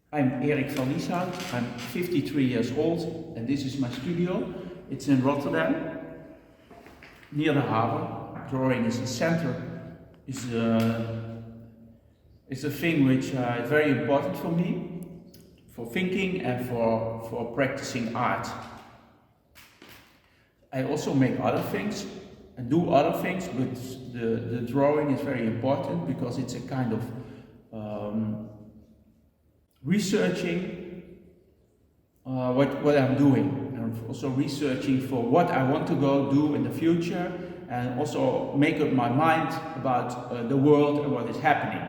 I'm Erik van Lieshout, I'm 53 years old and this is my studio. It's in Rotterdam, near the harbor. Drawing is the center, is a thing which is very important for me, for thinking and for practicing art. I also make other things and do other things, but the drawing is very important because it's a kind of researching what I'm doing. I'm also researching for what I want to go do in the future and also make up my mind about the world and what is happening.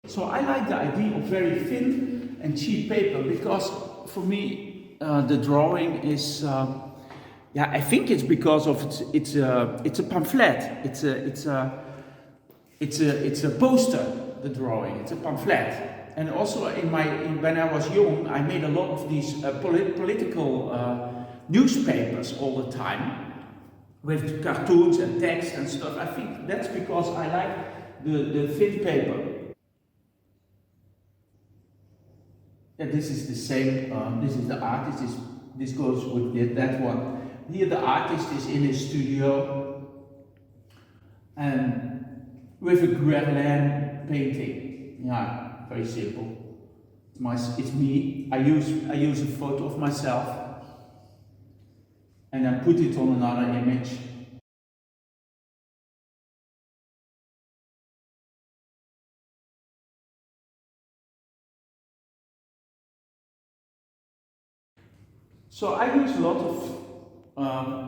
So I like the idea of very thin and cheap paper because for me the drawing is I think it's because of it's a pamphlet. It's a poster, the drawing. It's a pamphlet. And also when I was young, I made a lot of these political newspapers all the time with cartoons and text and stuff. I think that's because I like the thin paper. Yeah, this is the same. This is the artist. This goes with that one. Here the artist is in his studio and with a Guerlain painting. Yeah, very simple. It's me. I use a photo of myself and I put it on another image. So I use a lot of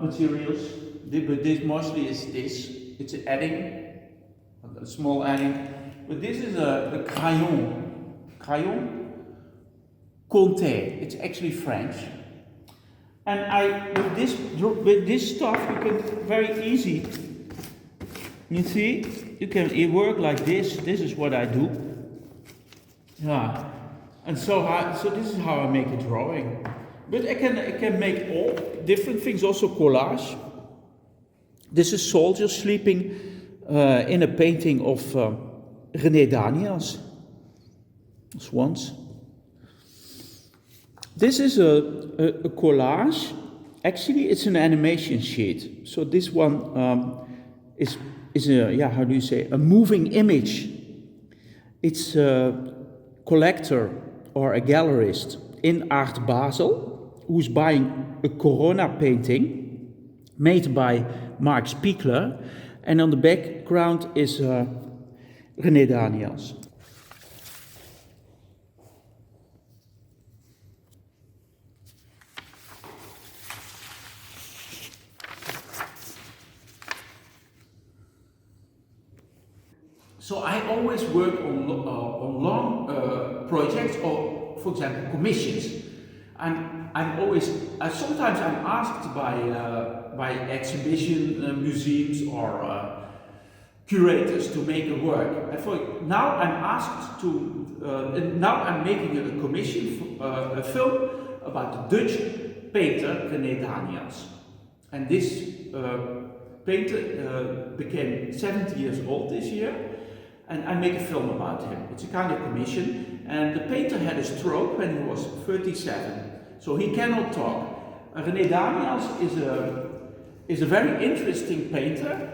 materials, but this mostly is this. It's an adding. A small adding, but this is a crayon Conté. It's actually French, and with this stuff you can very easy. You see, you can work like this. This is what I do. Yeah, and so this is how I make a drawing. But I can make all different things. Also collage. This is soldiers sleeping. In a painting of René Daniels, once. This is a collage. Actually, it's an animation sheet. So this one is a how do you say, a moving image. It's a collector or a gallerist in Art Basel who's buying a Corona painting made by Mark Spiegler. And on the background is René Daniels. So I always work on long projects or, for example, commissions. Sometimes I'm asked by exhibition museums or curators to make a work. Now I'm making a commission for a film about the Dutch painter René Daniels. And this painter became 70 years old this year, and I make a film about him. It's a kind of commission, and the painter had a stroke when he was 37. So he cannot talk. René Daniels is a very interesting painter,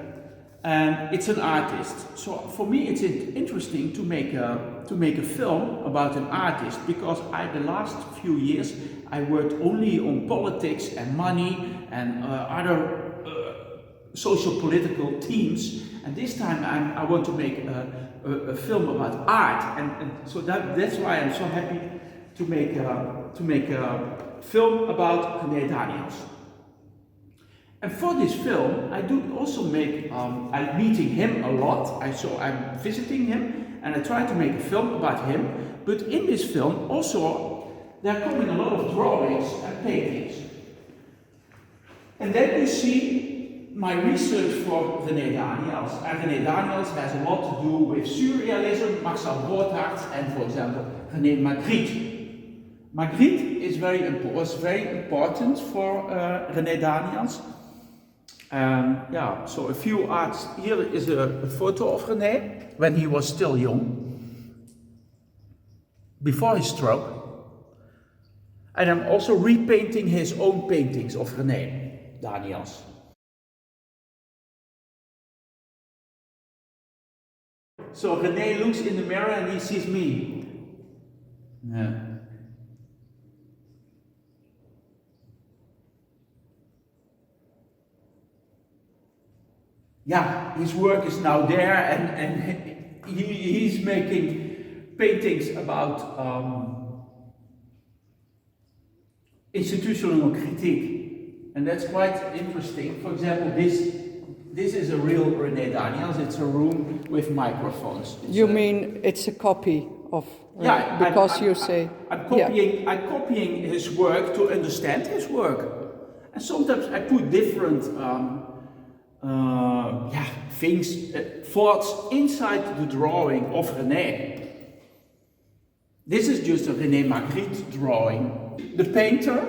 and it's an artist. So for me, it's interesting to make a film about an artist because the last few years I worked only on politics and money and other social political themes. And this time I want to make a film about art, and so that's why I'm so happy to make a film about René Daniels. And for this film, I do also make, I'm meeting him a lot, so I'm visiting him, and I try to make a film about him. But in this film also, there are coming a lot of drawings and paintings. And then you see my research for René Daniels. And René Daniels has a lot to do with surrealism, Marcel Broodhart, and for example, René Magritte. Magritte was very important for René Daniels. Yeah, so a few arts. Here is a photo of René when he was still young, before his stroke. And I'm also repainting his own paintings of René Daniels. So René looks in the mirror and he sees me. Yeah. Yeah, his work is now there, and he's making paintings about institutional critique, and that's quite interesting. For example, this is a real René Daniels. It's a room with microphones. You mean it's a copy of? Yeah, because you say I'm copying his work to understand his work, and sometimes I put different things, thoughts inside the drawing of René. This is just a René Magritte drawing. The painter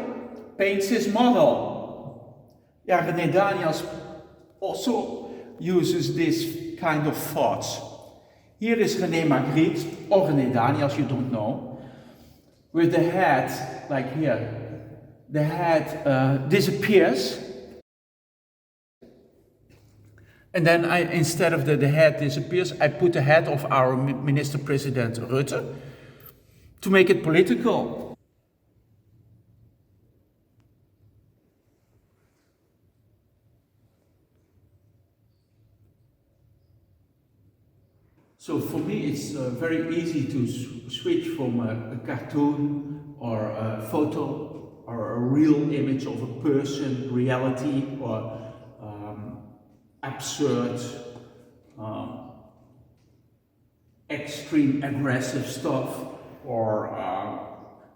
paints his model. Yeah, René Daniels also uses this kind of thoughts. Here is René Magritte, or René Daniels, you don't know, with the head, like here. The head disappears. And then instead of the head disappears, I put the head of our Minister President Rutte to make it political. So for me it's very easy to switch from a cartoon or a photo or a real image of a person, reality, or absurd, extreme aggressive stuff, or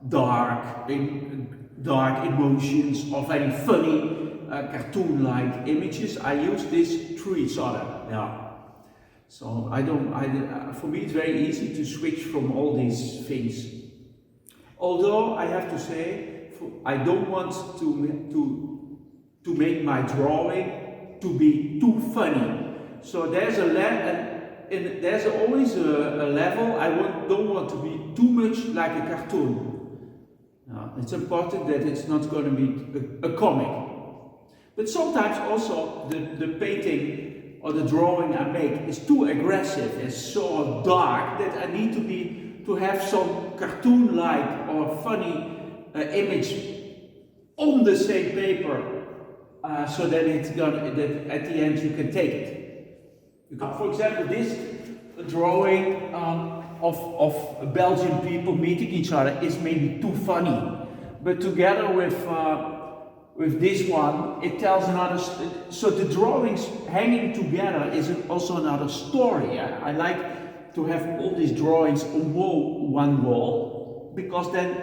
dark emotions, or very funny cartoon-like images. I use this through each other. Yeah. So for me it's very easy to switch from all these things. Although I have to say, I don't want to make my drawing to be too funny. So there's always a level. I don't want to be too much like a cartoon. It's important that it's not going to be a comic. But sometimes also the painting or the drawing I make is too aggressive, it's so dark that I need to have some cartoon-like or funny image on the same paper, so that that at the end you can take it. For example, this drawing of Belgian people meeting each other is maybe too funny, but together with this one, it tells another. So the drawings hanging together is also another story. I like to have all these drawings on one wall, because then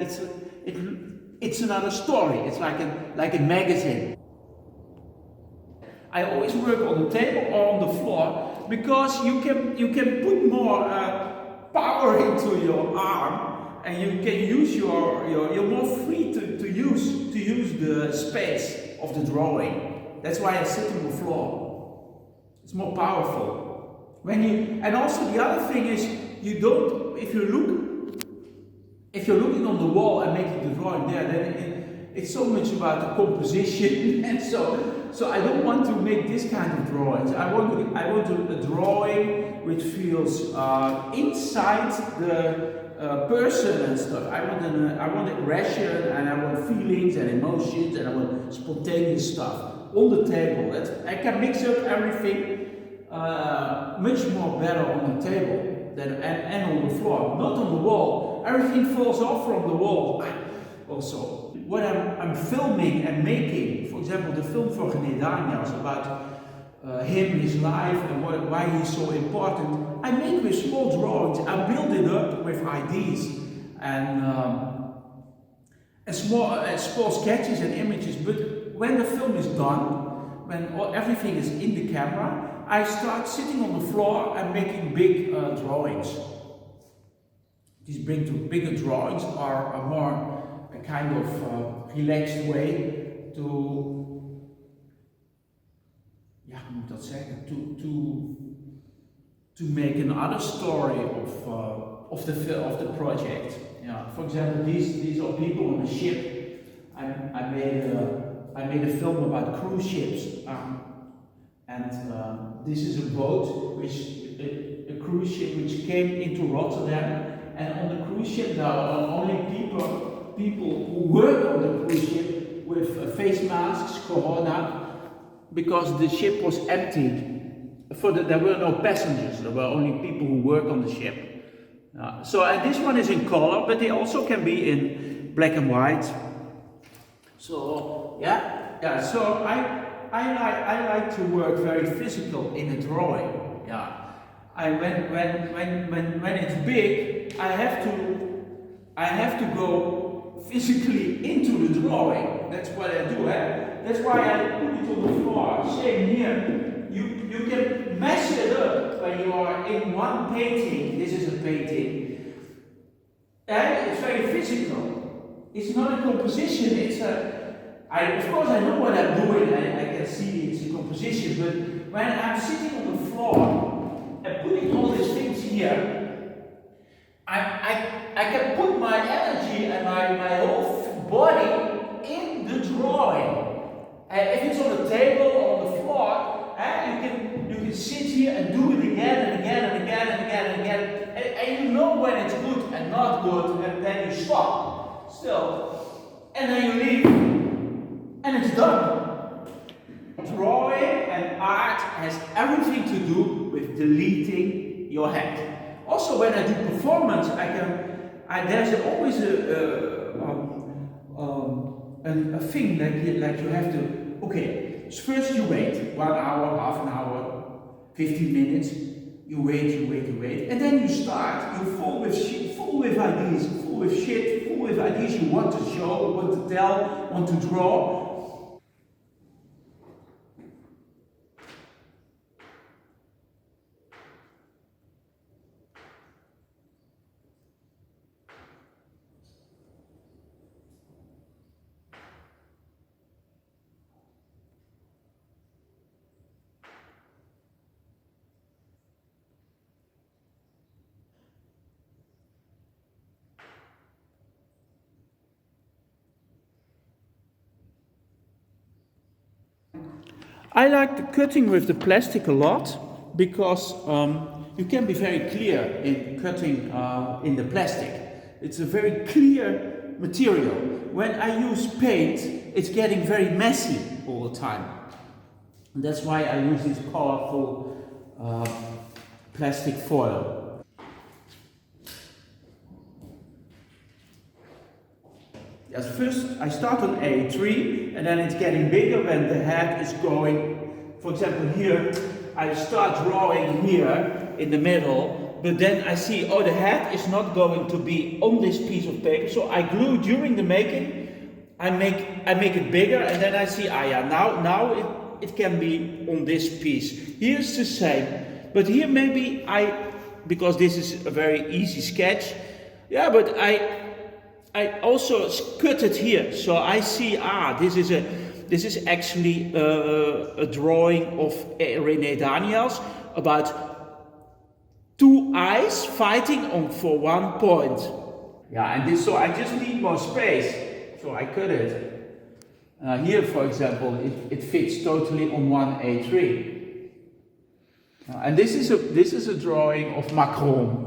it's another story. It's like a magazine. I always work on the table or on the floor, because you can put more power into your arm, and you can use you're more free to use the space of the drawing. That's why I sit on the floor. It's more powerful. And also the other thing is, if you're looking on the wall and making the drawing there, then it's so much about the composition, and so I don't want to make this kind of drawings. I want a drawing which feels inside the person and stuff. I want aggression, and I want feelings and emotions, and I want spontaneous stuff on the table. I can mix up everything much more better on the table and on the floor, not on the wall. Everything falls off from the wall. Also, what I'm filming and making, for example, the film for René Daniels about him, his life, and why he's so important, I make with small drawings. I build it up with ideas and small sketches and images. But when the film is done, when everything is in the camera, I start sitting on the floor and making big drawings. These bigger drawings are a more a kind of relaxed way ja, hoe moet ik dat zeggen? To make another story of the project. Yeah. For example, these are people on a ship. I made a film about cruise ships, and this is a boat, a cruise ship which came into Rotterdam. And on the cruise ship there are only people who work on the cruise ship with face masks, corona, because the ship was empty. There were no passengers, there were only people who work on the ship. So and this one is in color, but they also can be in black and white. So yeah. So I like to work very physical in a drawing. Yeah. When it's big, I have to go physically into the drawing. That's what I do. That's why I put it on the floor. Same here. You can mesh it up when you are in one painting. This is a painting. And it's very physical. It's not a composition. Of course I know what I'm doing. I can see it's a composition. But when I'm sitting on the floor and putting all these things here, I can put my energy and my whole body in the drawing. And if it's on the table or on the floor, you can sit here and do it again and again and again and again and again. And you know when it's good and not good, and then you stop still. And then you leave. And it's done. Drawing and art has everything to do with deleting your head. Also, when I do performance, there's always a thing like you have to. Okay, first you wait 1 hour, half an hour, 15 minutes. You wait, and then you start. You're full with shit, full with ideas, full with ideas you want to show, want to tell, want to draw. I like the cutting with the plastic a lot because you can be very clear in cutting in the plastic. It's a very clear material. When I use paint, it's getting very messy all the time. And that's why I use this colorful plastic foil. Yes, first I start on A3 and then it's getting bigger when the head is going. For example, here I start drawing here in the middle, but then I see, oh, the head is not going to be on this piece of paper, so I glue during the making. I make it bigger, and then I see, now it can be on this piece. Here's the same, but here maybe because this is a very easy sketch, yeah, but I also cut it here, so I see, this is actually a drawing of René Daniels about two eyes fighting for one point. Yeah, and so I just need more space, so I cut it. Here, for example, it fits totally on one A3. And this is a drawing of Macron.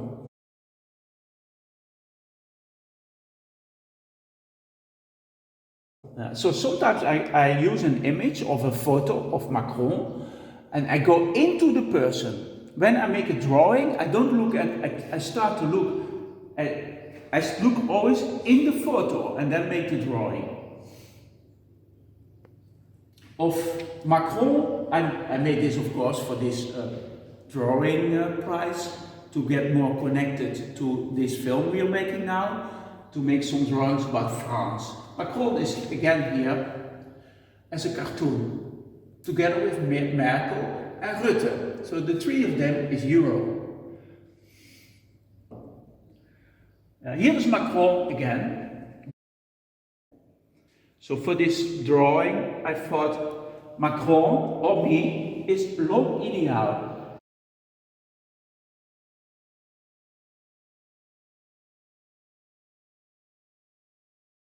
So sometimes I use an image of a photo of Macron and I go into the person. When I make a drawing, I don't look I start to look I look always in the photo and then make the drawing. Of Macron, I made this of course for this drawing prize to get more connected to this film we are making now, to make some drawings about France. Macron is again here as a cartoon, together with Merkel and Rutte. So the three of them is Euro. Here is Macron again. So for this drawing, I thought Macron or me is l'homme idéal.